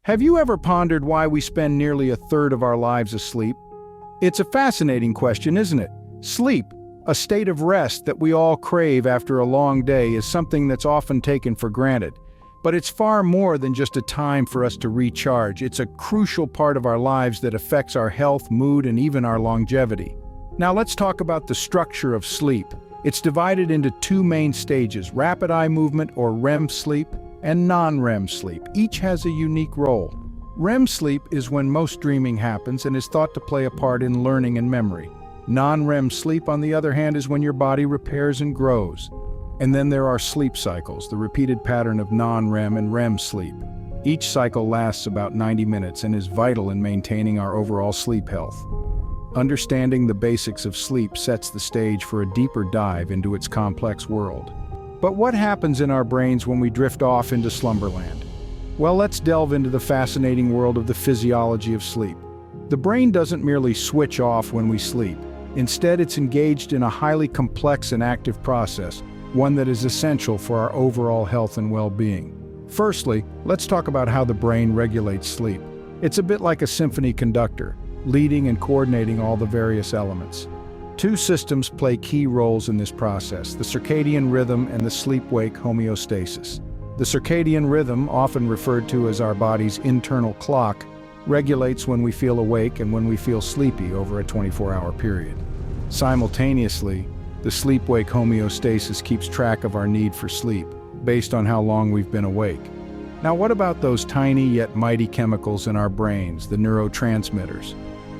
Have you ever pondered why we spend nearly a third of our lives asleep? It's a fascinating question, isn't it? Sleep, a state of rest that we all crave after a long day, is something that's often taken for granted. But it's far more than just a time for us to recharge. It's a crucial part of our lives that affects our health, mood, and even our longevity. Now let's talk about the structure of sleep. It's divided into two main stages: rapid eye movement, or REM sleep, and non-REM sleep. Each has a unique role. REM sleep is when most dreaming happens and is thought to play a part in learning and memory. Non-REM sleep, on the other hand, is when your body repairs and grows. And then there are sleep cycles, the repeated pattern of non-REM and REM sleep. Each cycle lasts about 90 minutes and is vital in maintaining our overall sleep health. Understanding the basics of sleep sets the stage for a deeper dive into its complex world. But what happens in our brains when we drift off into slumberland? Well, let's delve into the fascinating world of the physiology of sleep. The brain doesn't merely switch off when we sleep. Instead, it's engaged in a highly complex and active process, one that is essential for our overall health and well-being. Firstly, let's talk about how the brain regulates sleep. It's a bit like a symphony conductor, leading and coordinating all the various elements. Two systems play key roles in this process: the circadian rhythm and the sleep-wake homeostasis. The circadian rhythm, often referred to as our body's internal clock, regulates when we feel awake and when we feel sleepy over a 24-hour period. Simultaneously, the sleep-wake homeostasis keeps track of our need for sleep, based on how long we've been awake. Now, what about those tiny yet mighty chemicals in our brains, the neurotransmitters?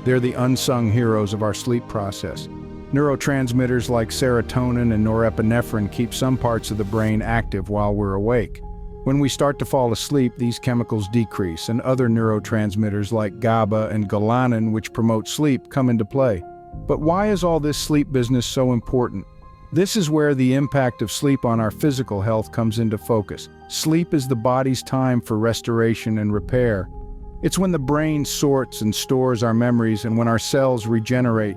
They're the unsung heroes of our sleep process. Neurotransmitters like serotonin and norepinephrine keep some parts of the brain active while we're awake. When we start to fall asleep, these chemicals decrease, and other neurotransmitters like GABA and galanin, which promote sleep, come into play. But why is all this sleep business so important? This is where the impact of sleep on our physical health comes into focus. Sleep is the body's time for restoration and repair. It's when the brain sorts and stores our memories and when our cells regenerate.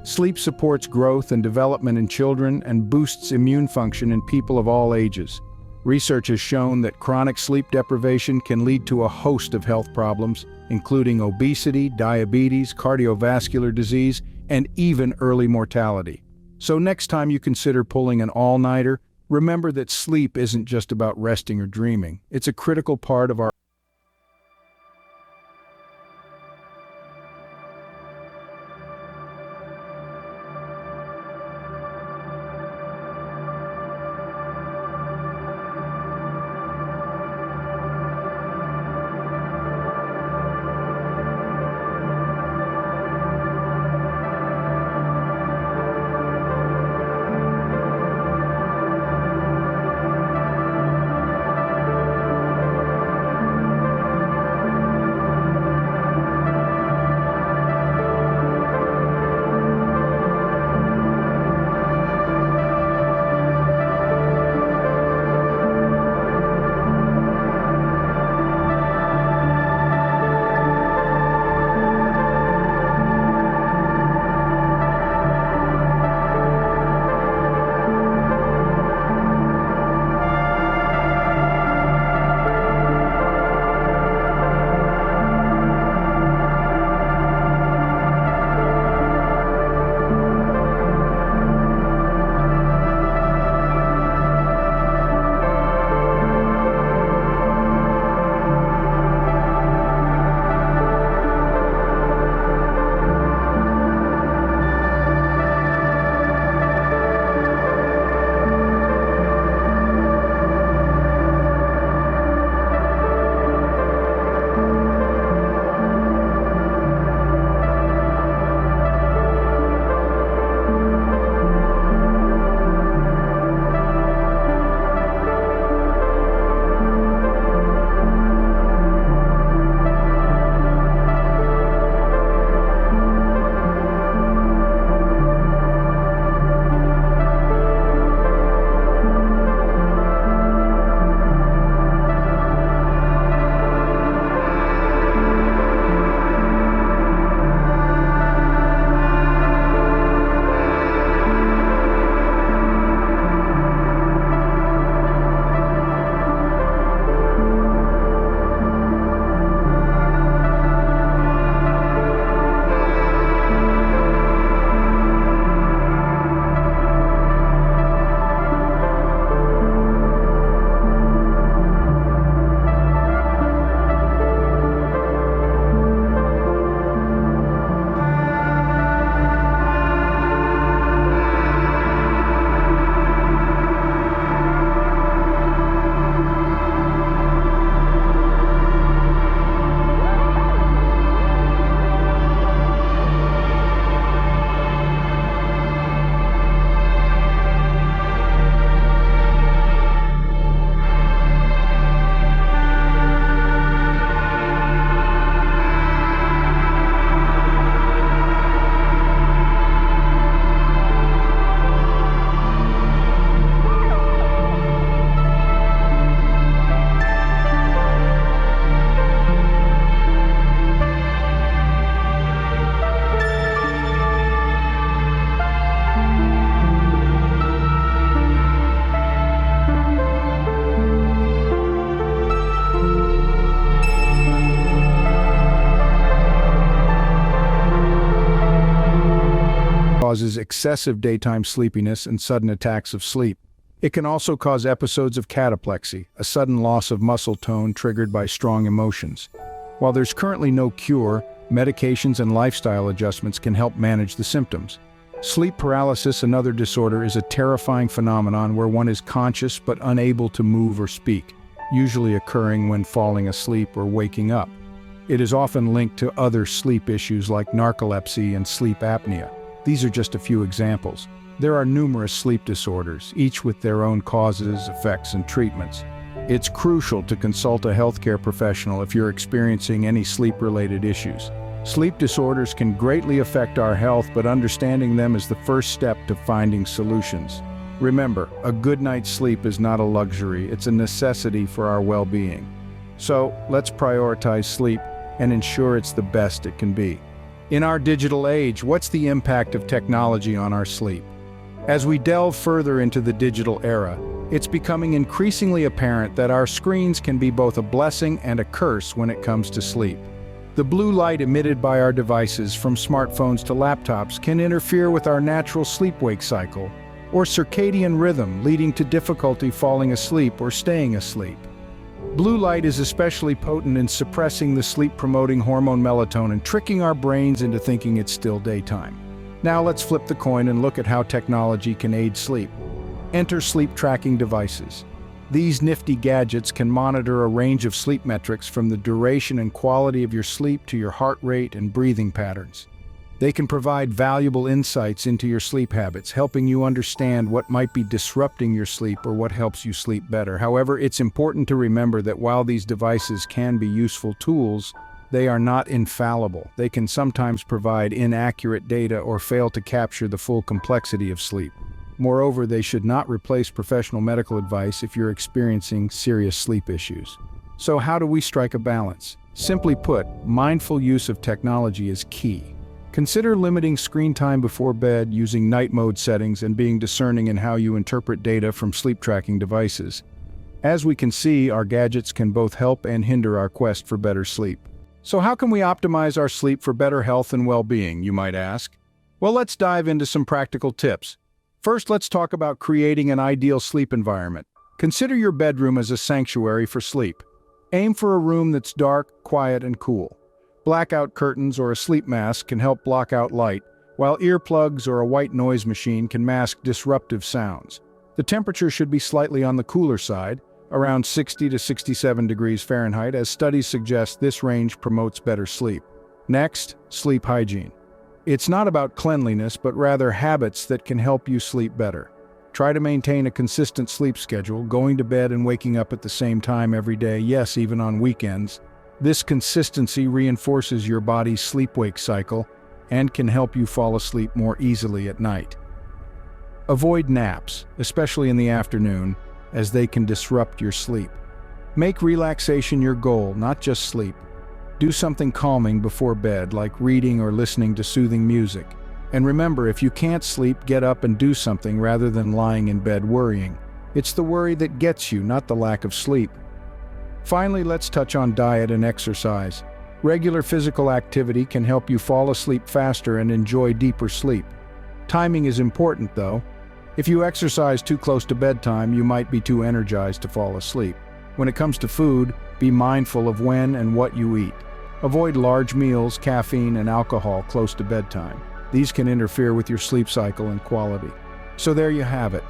Sleep supports growth and development in children and boosts immune function in people of all ages. Research has shown that chronic sleep deprivation can lead to a host of health problems, including obesity, diabetes, cardiovascular disease, and even early mortality. So next time you consider pulling an all-nighter, remember that sleep isn't just about resting or dreaming. It's a critical part of our causes excessive daytime sleepiness and sudden attacks of sleep. It can also cause episodes of cataplexy, a sudden loss of muscle tone triggered by strong emotions. While there's currently no cure, medications and lifestyle adjustments can help manage the symptoms. Sleep paralysis, another disorder, is a terrifying phenomenon where one is conscious but unable to move or speak, usually occurring when falling asleep or waking up. It is often linked to other sleep issues like narcolepsy and sleep apnea. These are just a few examples. There are numerous sleep disorders, each with their own causes, effects, and treatments. It's crucial to consult a healthcare professional if you're experiencing any sleep-related issues. Sleep disorders can greatly affect our health, but understanding them is the first step to finding solutions. Remember, a good night's sleep is not a luxury, it's a necessity for our well-being. So, let's prioritize sleep and ensure it's the best it can be. In our digital age, what's the impact of technology on our sleep? As we delve further into the digital era, it's becoming increasingly apparent that our screens can be both a blessing and a curse when it comes to sleep. The blue light emitted by our devices, from smartphones to laptops, can interfere with our natural sleep-wake cycle, or circadian rhythm, leading to difficulty falling asleep or staying asleep. Blue light is especially potent in suppressing the sleep-promoting hormone melatonin, tricking our brains into thinking it's still daytime. Now let's flip the coin and look at how technology can aid sleep. Enter sleep tracking devices. These nifty gadgets can monitor a range of sleep metrics, from the duration and quality of your sleep to your heart rate and breathing patterns. They can provide valuable insights into your sleep habits, helping you understand what might be disrupting your sleep or what helps you sleep better. However, it's important to remember that while these devices can be useful tools, they are not infallible. They can sometimes provide inaccurate data or fail to capture the full complexity of sleep. Moreover, they should not replace professional medical advice if you're experiencing serious sleep issues. So how do we strike a balance? Simply put, mindful use of technology is key. Consider limiting screen time before bed, using night mode settings, and being discerning in how you interpret data from sleep tracking devices. As we can see, our gadgets can both help and hinder our quest for better sleep. So how can we optimize our sleep for better health and well-being, you might ask? Well, let's dive into some practical tips. First, let's talk about creating an ideal sleep environment. Consider your bedroom as a sanctuary for sleep. Aim for a room that's dark, quiet, and cool. Blackout curtains or a sleep mask can help block out light, while earplugs or a white noise machine can mask disruptive sounds. The temperature should be slightly on the cooler side, around 60 to 67 degrees Fahrenheit, as studies suggest this range promotes better sleep. Next, sleep hygiene. It's not about cleanliness, but rather habits that can help you sleep better. Try to maintain a consistent sleep schedule, going to bed and waking up at the same time every day, yes, even on weekends. This consistency reinforces your body's sleep-wake cycle and can help you fall asleep more easily at night. Avoid naps, especially in the afternoon, as they can disrupt your sleep. Make relaxation your goal, not just sleep. Do something calming before bed, like reading or listening to soothing music. And remember, if you can't sleep, get up and do something rather than lying in bed worrying. It's the worry that gets you, not the lack of sleep. Finally, let's touch on diet and exercise. Regular physical activity can help you fall asleep faster and enjoy deeper sleep. Timing is important, though. If you exercise too close to bedtime, you might be too energized to fall asleep. When it comes to food, be mindful of when and what you eat. Avoid large meals, caffeine, and alcohol close to bedtime. These can interfere with your sleep cycle and quality. So there you have it.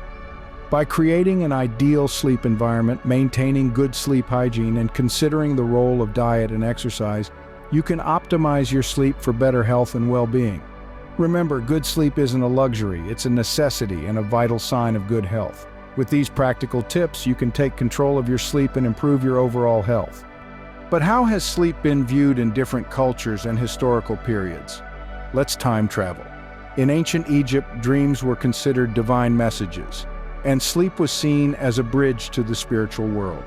By creating an ideal sleep environment, maintaining good sleep hygiene, and considering the role of diet and exercise, you can optimize your sleep for better health and well-being. Remember, good sleep isn't a luxury, it's a necessity and a vital sign of good health. With these practical tips, you can take control of your sleep and improve your overall health. But how has sleep been viewed in different cultures and historical periods? Let's time travel. In ancient Egypt, dreams were considered divine messages, and sleep was seen as a bridge to the spiritual world.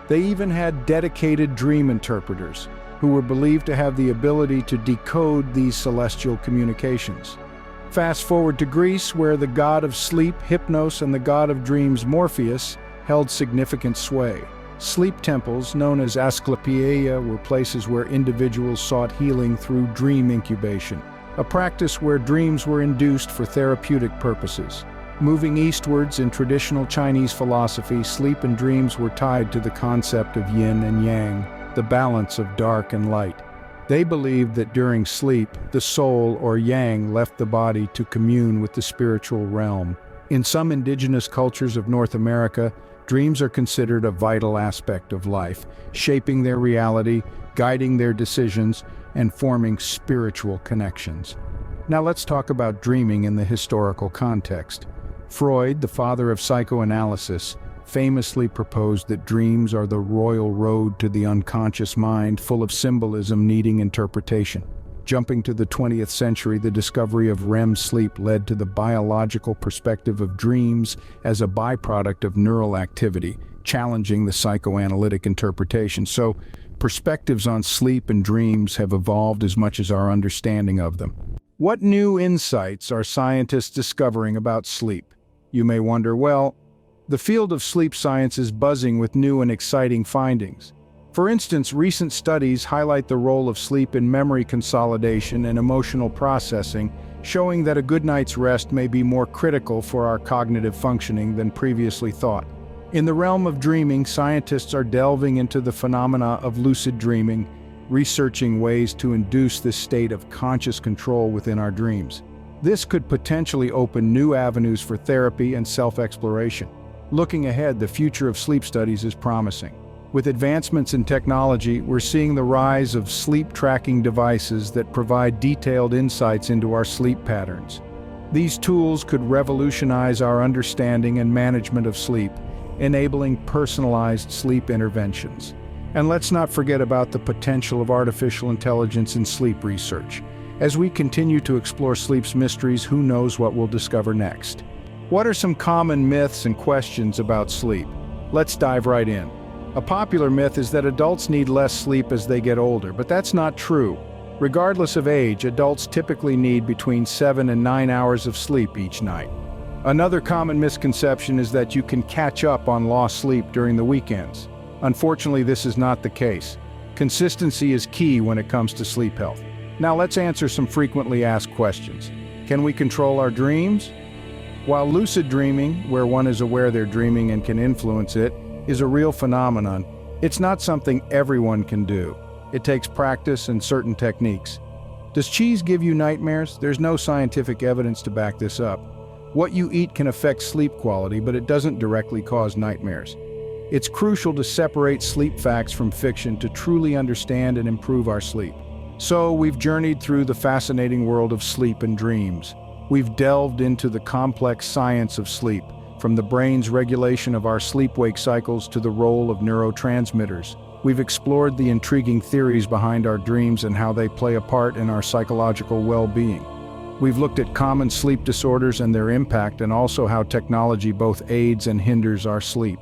They even had dedicated dream interpreters, who were believed to have the ability to decode these celestial communications. Fast forward to Greece, where the god of sleep, Hypnos, and the god of dreams, Morpheus, held significant sway. Sleep temples, known as Asclepia, were places where individuals sought healing through dream incubation. a practice where dreams were induced for therapeutic purposes. Moving eastwards in traditional Chinese philosophy, sleep and dreams were tied to the concept of yin and yang, the balance of dark and light. They believed that during sleep, the soul, or yang, left the body to commune with the spiritual realm. In some indigenous cultures of North America, dreams are considered a vital aspect of life, shaping their reality, guiding their decisions, and forming spiritual connections. Now let's talk about dreaming in the historical context. Freud, the father of psychoanalysis, famously proposed that dreams are the royal road to the unconscious mind, full of symbolism needing interpretation. Jumping to the 20th century, the discovery of REM sleep led to the biological perspective of dreams as a byproduct of neural activity, challenging the psychoanalytic interpretation. So, perspectives on sleep and dreams have evolved as much as our understanding of them. What new insights are scientists discovering about sleep? You may wonder, well, the field of sleep science is buzzing with new and exciting findings. For instance, recent studies highlight the role of sleep in memory consolidation and emotional processing, showing that a good night's rest may be more critical for our cognitive functioning than previously thought. In the realm of dreaming, scientists are delving into the phenomena of lucid dreaming, researching ways to induce this state of conscious control within our dreams. This could potentially open new avenues for therapy and self-exploration. Looking ahead, the future of sleep studies is promising. With advancements in technology, we're seeing the rise of sleep tracking devices that provide detailed insights into our sleep patterns. These tools could revolutionize our understanding and management of sleep, enabling personalized sleep interventions. And let's not forget about the potential of artificial intelligence in sleep research. As we continue to explore sleep's mysteries, who knows what we'll discover next? What are some common myths and questions about sleep? Let's dive right in. A popular myth is that adults need less sleep as they get older, but that's not true. Regardless of age, adults typically need between 7 and 9 hours of sleep each night. Another common misconception is that you can catch up on lost sleep during the weekends. Unfortunately, this is not the case. Consistency is key when it comes to sleep health. Now let's answer some frequently asked questions. Can we control our dreams? While lucid dreaming, where one is aware they're dreaming and can influence it, is a real phenomenon, it's not something everyone can do. It takes practice and certain techniques. Does cheese give you nightmares? There's no scientific evidence to back this up. What you eat can affect sleep quality, but it doesn't directly cause nightmares. It's crucial to separate sleep facts from fiction to truly understand and improve our sleep. So, we've journeyed through the fascinating world of sleep and dreams. We've delved into the complex science of sleep, from the brain's regulation of our sleep-wake cycles to the role of neurotransmitters. We've explored the intriguing theories behind our dreams and how they play a part in our psychological well-being. We've looked at common sleep disorders and their impact, and also how technology both aids and hinders our sleep.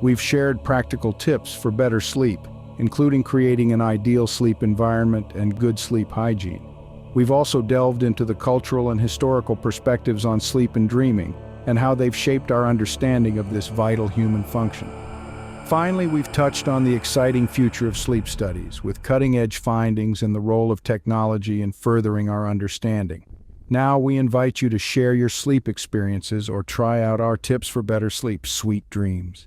We've shared practical tips for better sleep, including creating an ideal sleep environment and good sleep hygiene. We've also delved into the cultural and historical perspectives on sleep and dreaming, and how they've shaped our understanding of this vital human function. Finally, we've touched on the exciting future of sleep studies, with cutting-edge findings and the role of technology in furthering our understanding. Now we invite you to share your sleep experiences or try out our tips for better sleep. Sweet dreams.